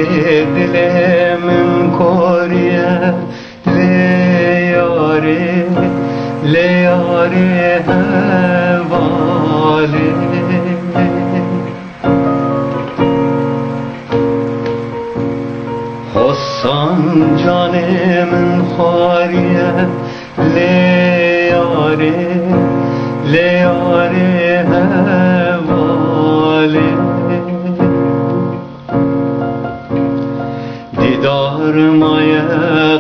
دل من کوریه لیاره حواله حسن جان من خواریه لیاره حواله دیدار مای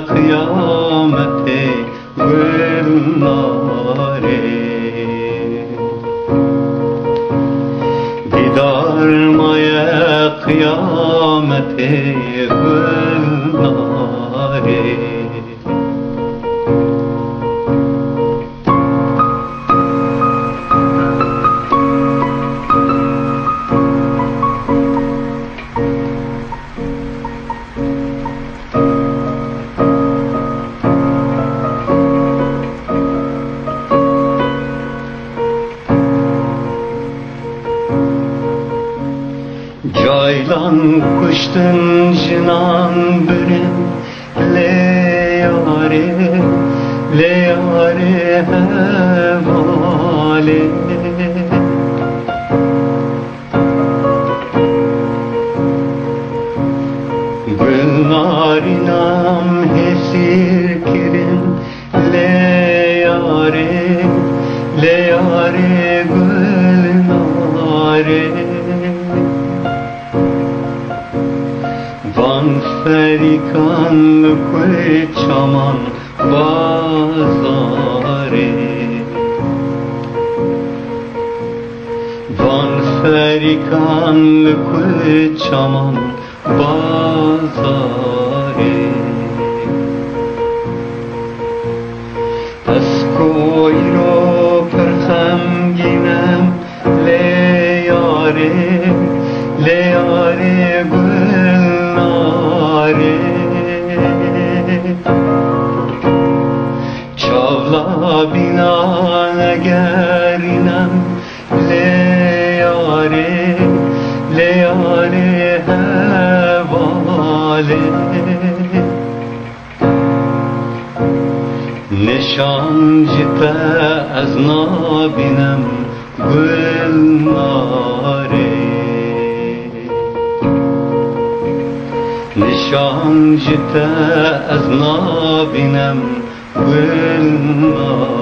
قیامت گلناره دیدار مای قیامت گلناره Caylan kuştun cinan birim leyare hevale Gülnarinam hesir kirin leyare gülnare Van ferikan kul çaman bazare Van ferikan kul çaman bazare Pes koyro perxemginem leyare gülnare Çavla binan gerinem leyare hevale Neşancıta az nabinem gülnare Nişancıta az nabinem gülnare